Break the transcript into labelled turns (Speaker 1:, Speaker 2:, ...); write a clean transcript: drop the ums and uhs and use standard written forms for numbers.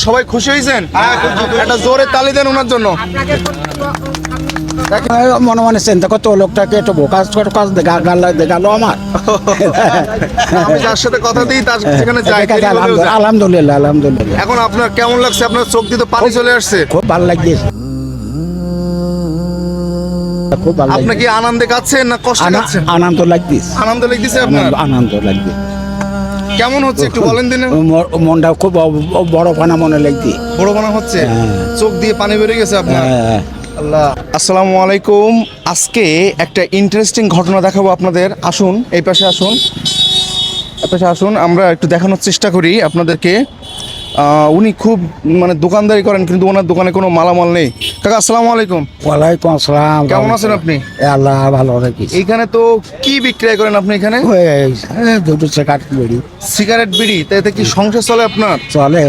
Speaker 1: সবাই খুশি হয়েছেন? একটা জোরে তালি দেন ওনার জন্য।
Speaker 2: মনে মনে চিন্তা করতো লোকটাকে একটু বোকাজ গেল আমার।
Speaker 1: আমি যার সাথে কথা দিই তার সেখানে যাই।
Speaker 2: আলহামদুলিল্লাহ আলহামদুলিল্লাহ।
Speaker 1: এখন আপনার কেমন লাগছে? আপনার চোখ দিয়ে তো পানি চলে আসছে।
Speaker 2: খুব ভালো লাগছে, খুব ভালো
Speaker 1: আপনি কি আনন্দে কাচ্ছেন না কষ্টে কাচ্ছেন?
Speaker 2: আনন্দ লাগছে,
Speaker 1: আনন্দ লাগতেছে আপনার?
Speaker 2: আনন্দ লাগছে।
Speaker 1: কেমন হচ্ছে একটু বলেন দিন।
Speaker 2: মনটা খুব বড় পানা মনে লাগছে,
Speaker 1: বড় মনে হচ্ছে, চোখ দিয়ে পানি বেরিয়ে গেছে আপনার।
Speaker 2: হ্যাঁ।
Speaker 1: আল্লাহ। আসসালামু আলাইকুম। আজকে একটা ইন্টারেস্টিং ঘটনা দেখাবো আপনাদের। আসুন এই পাশে আসুন, এই পাশে আসুন, আমরা একটু দেখানোর চেষ্টা করি আপনাদেরকে। উনি খুব মানে দোকানদারি করেন, কিন্তু ওনার দোকানে কোনো মালামাল নেই। কাকা আসসালামু আলাইকুম।
Speaker 2: ওয়ালাইকুম আসসালাম।
Speaker 1: কেমন আছেন আপনি?
Speaker 2: আল্লাহ ভালো রাখি।
Speaker 1: এইখানে তো কি বিক্রয় করেন আপনি এখানে?
Speaker 2: দুটো সিগারেট বিড়ি।
Speaker 1: সিগারেট বিড়ি? তাতে কি সংসার চলে আপনার?
Speaker 2: চলে